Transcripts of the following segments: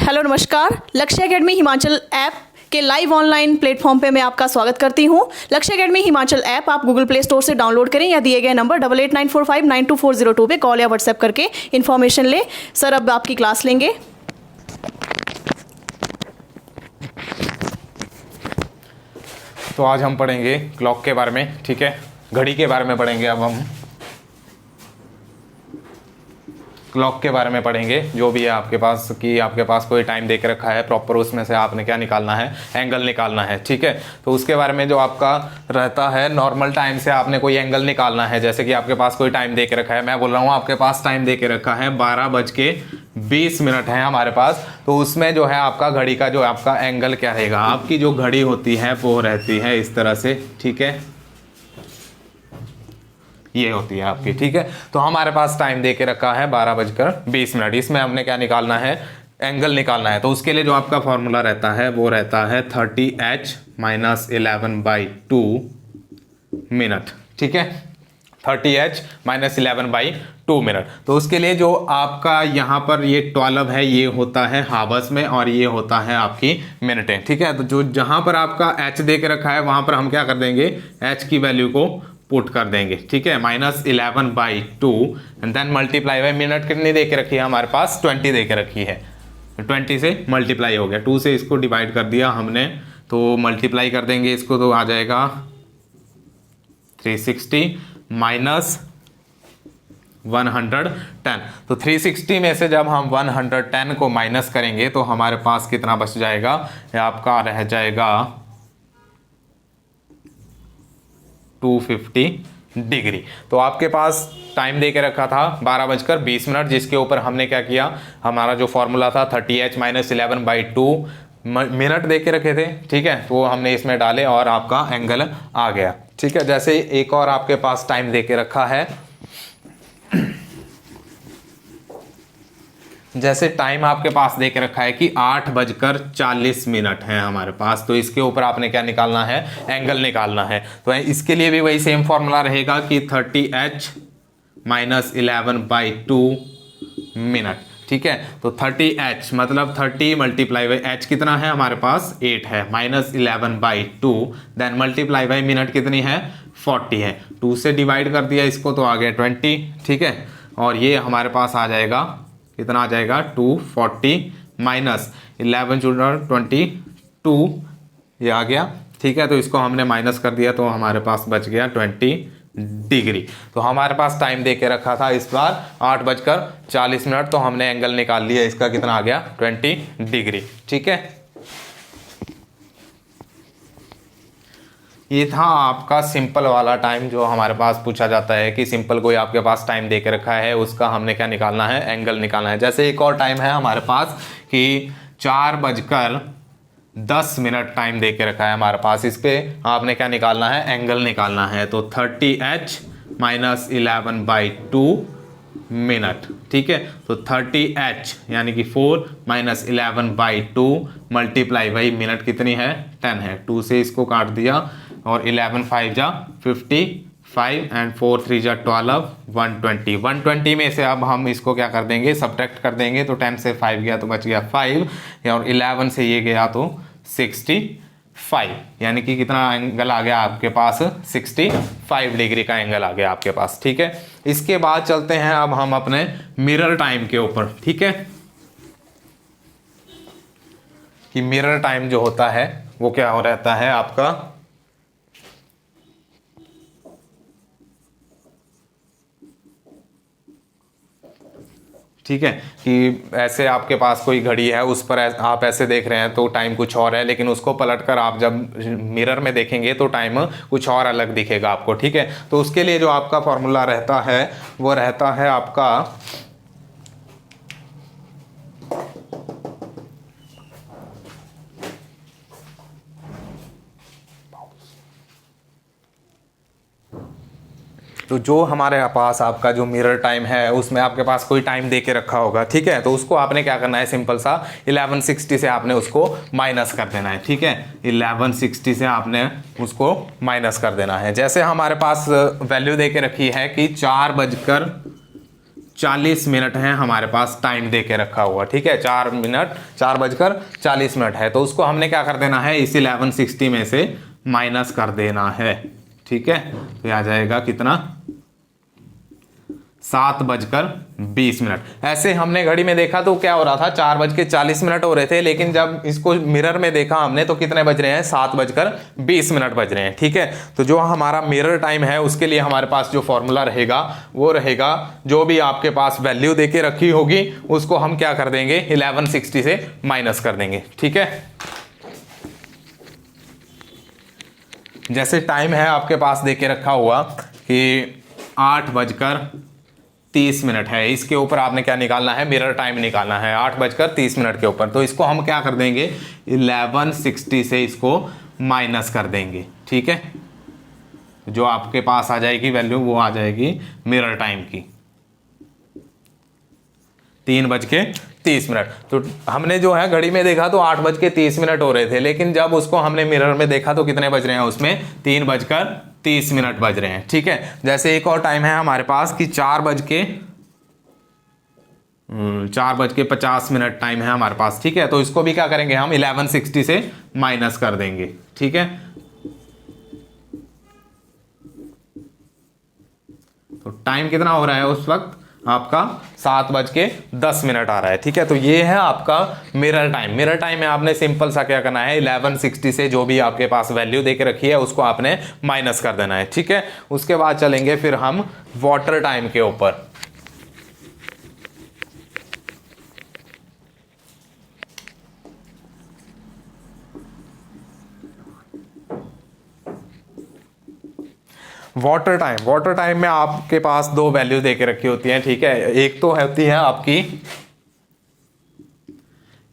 Hello नमस्कार। लक्ष्य academy Himachal app के लाइव ऑनलाइन प्लेटफॉर्म पे मैं आपका स्वागत करती हूँ। लक्ष्य एकेडमी हिमाचल ऐप आप गूगल प्ले स्टोर से डाउनलोड करें या दिए गए नंबर 8894592402 पे कॉल या व्हाट्सएप करके इन्फॉर्मेशन लें। सर अब आपकी क्लास लेंगे। तो आज हम पढ़ेंगे क्लॉक के बारे में, ठीक है, घड़ी के बारे में पढ़ेंगे। अब हम क्लॉक के बारे में पढ़ेंगे। जो भी है आपके पास कि आपके पास कोई टाइम दे के रखा है प्रॉपर, उसमें से आपने क्या निकालना है, एंगल निकालना है, ठीक है। तो उसके बारे में जो आपका रहता है, नॉर्मल टाइम से आपने कोई एंगल निकालना है। जैसे कि आपके पास कोई टाइम दे के रखा है, मैं बोल रहा हूँ आपके पास टाइम दे के रखा है 12:20 है हमारे पास। तो उसमें जो है आपका घड़ी का जो आपका एंगल क्या रहेगा, आपकी जो घड़ी होती है वो रहती है इस तरह से, ठीक है, ये होती है आपकी, ठीक है। तो हमारे पास टाइम दे के रखा है 12:20। इसमें हमने क्या निकालना है, एंगल निकालना है। तो उसके लिए जो आपका फॉर्मूला रहता है वो रहता है 30h - 11/2 मिनट, ठीक है, 30h - 11/2 मिनट। तो उसके लिए जो आपका यहाँ पर ये 12 है, ये होता है हावर्स में और ये होता है आपकी मिनटें, ठीक है। तो जो जहाँ पर आपका h दे के रखा है वहाँ पर हम क्या कर देंगे, h की वैल्यू को पुट कर देंगे, ठीक है, -11/2 and then multiply by minute कितनी दे के रखी है हमारे पास, 20 दे के रखी है। 20 से मल्टीप्लाई हो गया, 2 से इसको डिवाइड कर दिया हमने, तो मल्टीप्लाई कर देंगे इसको तो आ जाएगा 360 - 110। तो 360 में से जब हम 110 को माइनस करेंगे तो हमारे पास कितना बच जाएगा, आपका रह जाएगा 250 डिग्री। तो आपके पास टाइम दे के रखा था 12:20, जिसके ऊपर हमने क्या किया, हमारा जो फॉर्मूला था 30h - 11/2 मिनट दे के रखे थे, ठीक है, तो वो हमने इसमें डाले और आपका एंगल आ गया, ठीक है। जैसे एक और आपके पास टाइम दे के रखा है, जैसे टाइम आपके पास दे के रखा है कि 8:40 है हमारे पास। तो इसके ऊपर आपने क्या निकालना है, एंगल निकालना है। तो इसके लिए भी वही सेम फॉर्मूला रहेगा कि 30h - 11/2 मिनट, ठीक है। तो 30h मतलब 30 मल्टीप्लाई बाई h कितना है हमारे पास, 8 है, -11/2 देन मल्टीप्लाई बाई मिनट कितनी है, 40 है। 2 से डिवाइड कर दिया इसको तो आ गया 20, ठीक है। और ये हमारे पास आ जाएगा, कितना आ जाएगा, 240 -11 22, ये आ गया, ठीक है। तो इसको हमने माइनस कर दिया तो हमारे पास बच गया 20 डिग्री। तो हमारे पास टाइम दे के रखा था इस बार 8:40, तो हमने एंगल निकाल लिया, इसका कितना आ गया, 20 डिग्री, ठीक है। ये था आपका सिंपल वाला टाइम जो हमारे पास पूछा जाता है कि सिंपल कोई आपके पास टाइम दे के रखा है, उसका हमने क्या निकालना है, एंगल निकालना है। जैसे एक और टाइम है हमारे पास कि 4:10 टाइम दे के रखा है हमारे पास, इस पे आपने क्या निकालना है, एंगल निकालना है। तो 30h - 11/2 मिनट, ठीक है। तो 30h यानी कि 4 - 11/2 मल्टीप्लाई बाई मिनट कितनी है, 10 है। 2 से इसको काट दिया और 11 5 जा 55 एंड 4 3 जा 12, 120। 120 में से अब हम इसको क्या कर देंगे, सब्ट्रैक्ट कर देंगे। तो 10 से 5 गया तो बच गया 5 और 11 से ये गया तो 65, यानी कि कितना एंगल आ गया आपके पास, 65 डिग्री का एंगल आ गया आपके पास, ठीक है। इसके बाद चलते हैं अब हम अपने मिरर टाइम के ऊपर, ठीक है, कि मिरर टाइम जो होता है वो क्या हो रहता है आपका, ठीक है, कि ऐसे आपके पास कोई घड़ी है, उस पर आप ऐसे देख रहे हैं तो टाइम कुछ और है, लेकिन उसको पलटकर आप जब मिरर में देखेंगे तो टाइम कुछ और अलग दिखेगा आपको, ठीक है। तो उसके लिए जो आपका फॉर्मूला रहता है वो रहता है आपका तो जो हमारे पास आपका जो मिरर टाइम है उसमें आपके पास कोई टाइम दे के रखा होगा, ठीक है। तो उसको आपने क्या करना है, सिंपल सा 1160 से आपने उसको माइनस कर देना है, ठीक है। 1160 से आपने उसको माइनस कर देना है। जैसे हमारे पास वैल्यू दे के रखी है कि 4:40 40 मिनट है हमारे पास टाइम दे के रखा हुआ, ठीक है। 4:40 है, तो उसको हमने क्या कर देना है, इस 1160 में से माइनस कर देना है, ठीक है। तो आ जाएगा कितना, 7:20। ऐसे हमने घड़ी में देखा तो क्या हो रहा था, 4:40 हो रहे थे, लेकिन जब इसको मिरर में देखा हमने तो कितने बज रहे हैं, 7:20 बज रहे हैं, ठीक है। तो जो हमारा मिरर टाइम है उसके लिए हमारे पास जो फॉर्मूला रहेगा वो रहेगा, जो भी आपके पास वैल्यू देके रखी होगी उसको हम क्या कर देंगे, 1160 से माइनस कर देंगे, ठीक है। जैसे टाइम है आपके पास देके रखा हुआ कि 8:30 है, इसके ऊपर आपने क्या निकालना है, मिरर टाइम निकालना है 8:30 के ऊपर। तो इसको हम क्या कर देंगे, 1160 से इसको माइनस कर देंगे, ठीक है। जो आपके पास आ जाएगी वैल्यू वो आ जाएगी मिरर टाइम की 3:30। तो हमने जो है घड़ी में देखा तो 8:30 हो रहे थे, लेकिन जब उसको हमने मिरर में देखा तो कितने बज रहे हैं, उसमें 3:30 बज रहे हैं, ठीक है। जैसे एक और टाइम है हमारे पास कि 4:50 टाइम है हमारे पास, ठीक है। तो इसको भी क्या करेंगे हम, 1160 से माइनस कर देंगे, ठीक है। तो टाइम कितना हो रहा है उस वक्त आपका, 7:10 आ रहा है, ठीक है। तो ये है आपका मिरर टाइम। मिरर टाइम में आपने सिंपल सा क्या करना है, 1160 से जो भी आपके पास वैल्यू देके रखी है उसको आपने माइनस कर देना है, ठीक है। उसके बाद चलेंगे फिर हम वाटर टाइम के ऊपर। वाटर टाइम में आपके पास दो वैल्यू देके रखी होती हैं, ठीक है। एक तो होती है आपकी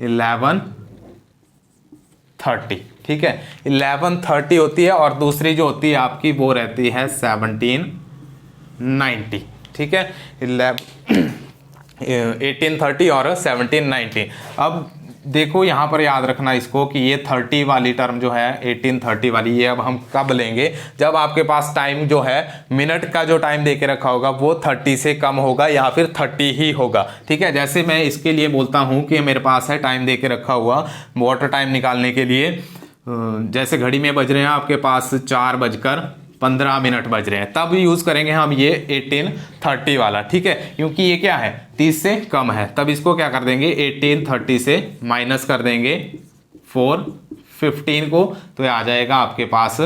11:30, ठीक है, 11:30 होती है, और दूसरी जो होती है आपकी वो रहती है 17:90, ठीक है। 18:30 और 17:90। अब देखो यहां पर याद रखना इसको कि ये 30 वाली टर्म जो है, 18:30 वाली, ये अब हम कब लेंगे, जब आपके पास टाइम जो है, मिनट का जो टाइम देके रखा होगा वो 30 से कम होगा या फिर 30 ही होगा, ठीक है। जैसे मैं इसके लिए बोलता हूं कि मेरे पास है टाइम देके रखा हुआ वाटर टाइम निकालने के लिए, जैसे घड़ी में बज रहे हैं आपके पास 4:15 बज रहे हैं, तब यूज करेंगे हम ये 18:30 वाला, ठीक है। क्योंकि ये क्या है, 30 से कम है, तब इसको क्या कर देंगे, 18:30 से माइनस कर देंगे 4:15 को, तो ये आ जाएगा आपके पास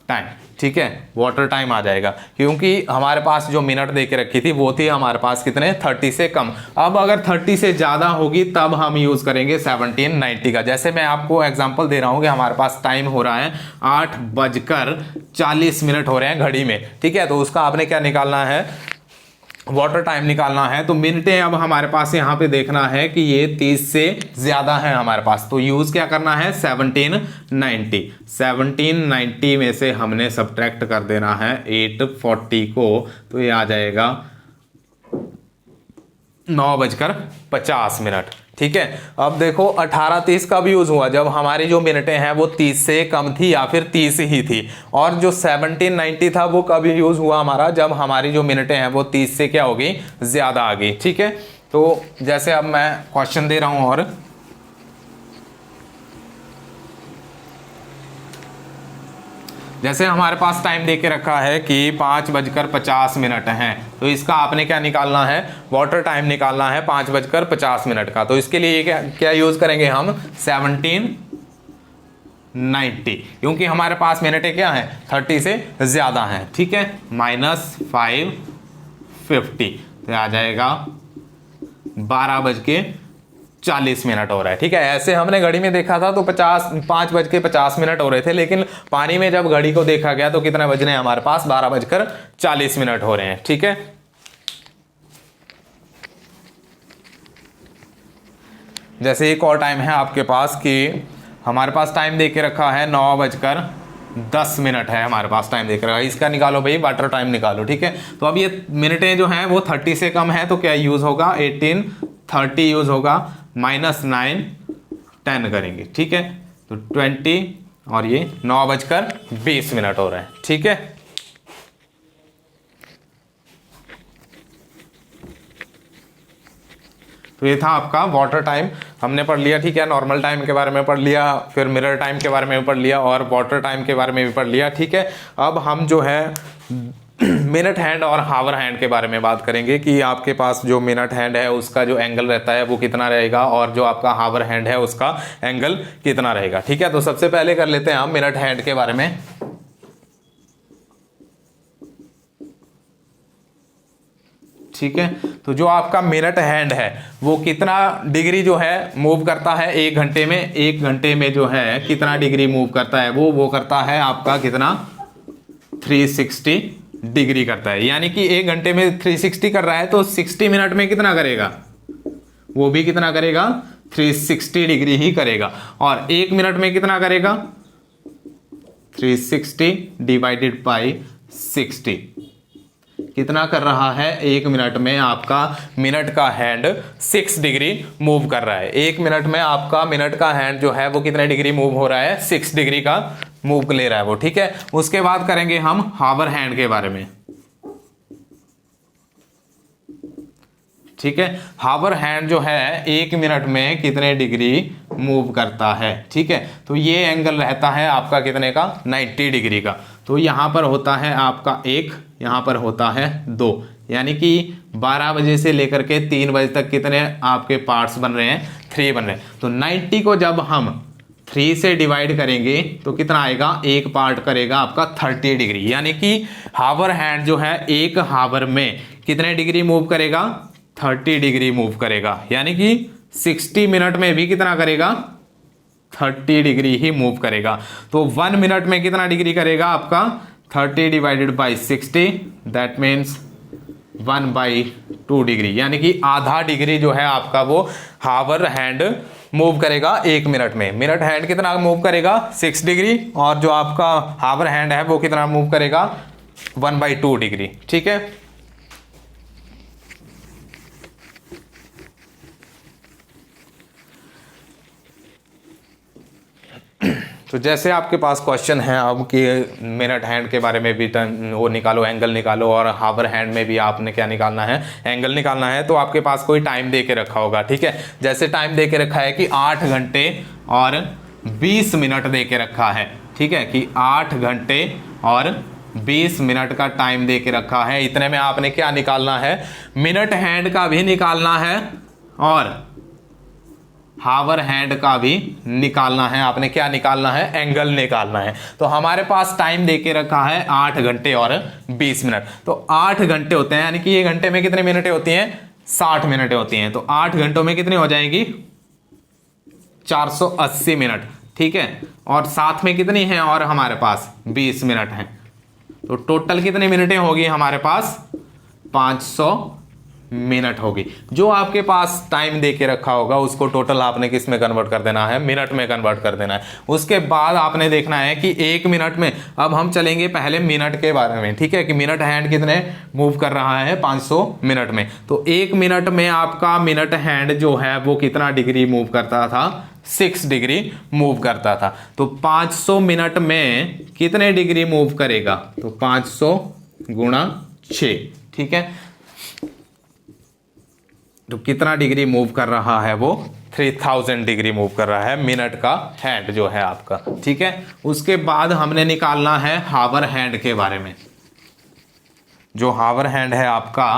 टाइम, ठीक है, वाटर टाइम आ जाएगा। क्योंकि हमारे पास जो मिनट देके रखी थी वो थी हमारे पास कितने, 30 से कम। अब अगर 30 से ज्यादा होगी तब हम यूज करेंगे 17:90 का। जैसे मैं आपको एग्जांपल दे रहा हूं कि हमारे पास टाइम हो रहा है 8:40 हो रहे हैं घड़ी में, ठीक है। तो उसका आपने क्या निकालना है, वाटर टाइम निकालना है। तो मिनटें अब हमारे पास यहाँ पे देखना है कि ये 30 से ज्यादा है हमारे पास, तो यूज क्या करना है, 1790 में से हमने सब्ट्रैक्ट कर देना है 840 को, तो ये आ जाएगा 9:50, ठीक है। अब देखो 18:30 कब यूज हुआ, जब हमारी जो मिनटें हैं वो 30 से कम थी या फिर 30 ही थी। और जो 1790 था वो कब यूज हुआ हमारा, जब हमारी जो मिनटें हैं वो 30 से क्या हो गई, ज्यादा आ गई, ठीक है। तो जैसे अब मैं क्वेश्चन दे रहा हूं, और जैसे हमारे पास टाइम देके रखा है कि 5:50 हैं, तो इसका आपने क्या निकालना है, वाटर टाइम निकालना है 5:50 का। तो इसके लिए क्या यूज करेंगे हम, 1790, क्योंकि हमारे पास मिनटें क्या हैं, 30 से ज्यादा हैं, ठीक है, -550, तो आ जाएगा 12:40 हो रहा है, ठीक है। ऐसे हमने घड़ी में देखा था तो 5:50 हो रहे थे, लेकिन पानी में जब घड़ी को देखा गया तो कितने बज रहे हैं हमारे पास, 12:40 हो रहे हैं, ठीक है। जैसे एक और टाइम है आपके पास कि हमारे पास टाइम देके रखा है 9:10 है हमारे पास टाइम देख रहा है, इसका निकालो भाई, वाटर टाइम निकालो, ठीक है। तो अब ये मिनटें जो हैं वो 30 से कम है, तो क्या यूज होगा, 18:30 यूज होगा, -9 10 करेंगे, ठीक है। तो 20 और ये 9:20 हो रहा है, ठीक है। तो ये था आपका वाटर टाइम हमने पढ़ लिया, ठीक है। नॉर्मल टाइम के बारे में पढ़ लिया, फिर मिरर टाइम के बारे में भी पढ़ लिया और वाटर टाइम के बारे में भी पढ़ लिया, ठीक है। अब हम जो है मिनट हैंड और हावर हैंड के बारे में बात करेंगे कि आपके पास जो मिनट हैंड है उसका जो एंगल रहता है वो कितना रहेगा और जो आपका हावर हैंड है उसका एंगल कितना रहेगा, ठीक है। तो सबसे पहले कर लेते हैं हम मिनट हैंड के बारे में। ठीक है, तो जो आपका मिनट हैंड है वो कितना डिग्री जो है मूव करता है एक घंटे में, एक घंटे में जो है कितना डिग्री मूव करता है वो करता है आपका कितना 360 डिग्री करता है। यानी कि एक घंटे में 360 कर रहा है तो 60 मिनट में कितना करेगा, वो भी कितना करेगा 360 डिग्री ही करेगा। और एक मिनट में कितना करेगा 360 डिवाइडेड बाई 60 कितना कर रहा है एक मिनट में आपका मिनट का हैंड 6 डिग्री मूव कर रहा है। एक मिनट में आपका मिनट का हैंड जो है वो कितने डिग्री मूव हो रहा है 6 डिग्री का मूव ले रहा है वो, ठीक है। उसके बाद करेंगे हम हावर हैंड के बारे में, ठीक है। हावर हैंड जो है एक मिनट में कितने डिग्री मूव करता है, ठीक है। तो ये एंगल रहता है आपका कितने का 90 डिग्री का। तो यहां पर होता है आपका 1, यहां पर होता है 2, यानी कि 12 बजे से लेकर के 3 बजे तक कितने आपके पार्ट्स बन रहे हैं 3 बन रहे हैं। तो 90 को जब हम 3 से डिवाइड करेंगे तो कितना आएगा, एक पार्ट करेगा आपका 30 डिग्री। यानी कि हावर हैंड जो है एक हावर में कितने डिग्री मूव करेगा 30 डिग्री मूव करेगा। यानी कि 60 मिनट में भी कितना करेगा 30 डिग्री ही मूव करेगा। तो 1 मिनट में कितना डिग्री करेगा आपका 30 divided by 60, that means 1/2 degree. यानी कि आधा डिग्री जो है आपका वो हावर हैंड मूव करेगा एक मिनट में। मिनट हैंड कितना मूव करेगा 6 डिग्री और जो आपका हावर हैंड है वो कितना मूव करेगा 1/2 डिग्री, ठीक है। तो जैसे आपके पास क्वेश्चन है अब कि मिनट हैंड के बारे में भी वो निकालो, एंगल निकालो, और हावर हैंड में भी आपने क्या निकालना है एंगल निकालना है। तो आपके पास कोई टाइम दे के रखा होगा, ठीक है। जैसे टाइम दे के रखा है कि 8 घंटे और 20 मिनट दे के रखा है, ठीक है, कि 8 घंटे और 20 मिनट का टाइम दे के रखा है। इतने में आपने क्या निकालना है, मिनट हैंड का भी निकालना है और हावर हैंड का भी निकालना है। आपने क्या निकालना है, एंगल निकालना है। तो हमारे पास टाइम देके रखा है 8 घंटे और 20 मिनट। तो 8 घंटे होते हैं, यानी कि ये घंटे में कितने मिनटें होती हैं 60 मिनटें होती हैं। तो 8 घंटों में कितनी हो जाएंगी 480 मिनट, ठीक है। और साथ में कितनी है और हमारे पास 20 मिनट हैं। तो टोटल कितनी मिनटें होगी हमारे पास 500 मिनट होगी। जो आपके पास टाइम दे के रखा होगा उसको टोटल आपने किस में कन्वर्ट कर देना है, मिनट में कन्वर्ट कर देना है। उसके बाद आपने देखना है कि एक मिनट में, अब हम चलेंगे पहले मिनट के बारे में, ठीक है, कि मिनट हैंड कितने मूव कर रहा है 500 मिनट में। तो एक मिनट में आपका मिनट हैंड जो है वो कितना डिग्री मूव करता था 6 डिग्री मूव करता था। तो 500 मिनट में कितने डिग्री मूव करेगा, तो 500 गुणा 6, ठीक है। तो कितना डिग्री मूव कर रहा है वो 3000 डिग्री मूव कर रहा है मिनट का हैंड जो है आपका, ठीक है। उसके बाद हमने निकालना है हावर हैंड के बारे में। जो हावर हैंड है आपका,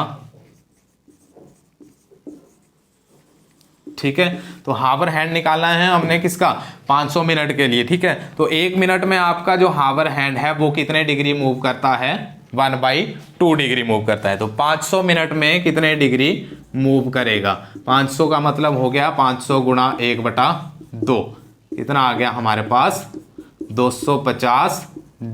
ठीक है, तो हावर हैंड निकालना है हमने किसका 500 मिनट के लिए, ठीक है। तो एक मिनट में आपका जो हावर हैंड है वो कितने डिग्री मूव करता है 1/2 डिग्री मूव करता है। तो 500 मिनट में कितने डिग्री मूव करेगा, 500 का मतलब हो गया 500 गुणा 1/2, कितना आ गया हमारे पास 250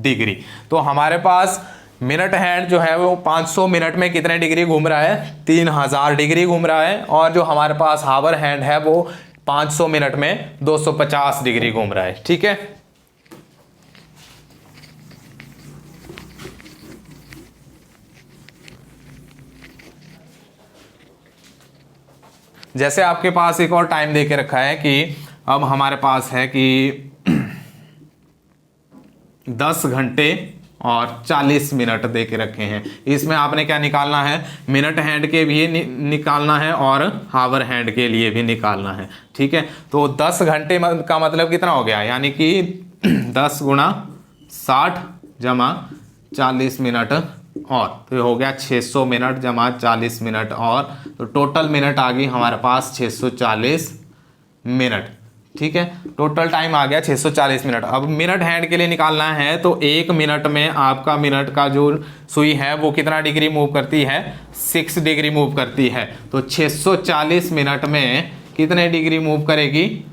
डिग्री। तो हमारे पास मिनट हैंड जो है वो 500 मिनट में कितने डिग्री घूम रहा है 3000 डिग्री घूम रहा है। और जो हमारे पास हावर हैंड है वो 500 मिनट में 250 डिग्री घूम रहा है, ठीक है। जैसे आपके पास एक और टाइम देके रखा है कि अब हमारे पास है कि 10 घंटे और 40 मिनट दे के रखे हैं। इसमें आपने क्या निकालना है, मिनट हैंड के भी निकालना है और हावर हैंड के लिए भी निकालना है। ठीक है, तो 10 घंटे का मतलब कितना हो गया, यानी कि 10 गुणा 60 जमा 40 मिनट और तो हो गया 600 मिनट जमा 40 मिनट और तो टोटल मिनट आ गई हमारे पास 640 मिनट। ठीक है, टोटल टाइम आ गया 640 मिनट। अब मिनट हैंड के लिए निकालना है तो 1 मिनट में आपका मिनट का जो सुई है वो कितना डिग्री मूव करती है, 6 डिग्री मूव करती है। तो 640 मिनट में कितने डिग्री मूव करेगी,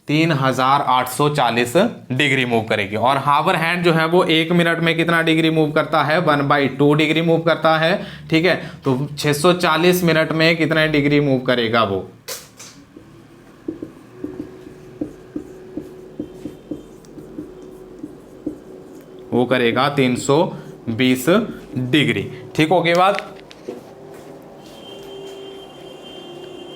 3840 डिग्री मूव करेगी। और हावर हैंड जो है वो 1 मिनट में कितना डिग्री मूव करता है, 1/2 डिग्री मूव करता है। ठीक है, तो 640 मिनट में कितने डिग्री मूव करेगा, वो करेगा 320 डिग्री। ठीक हो गई बात।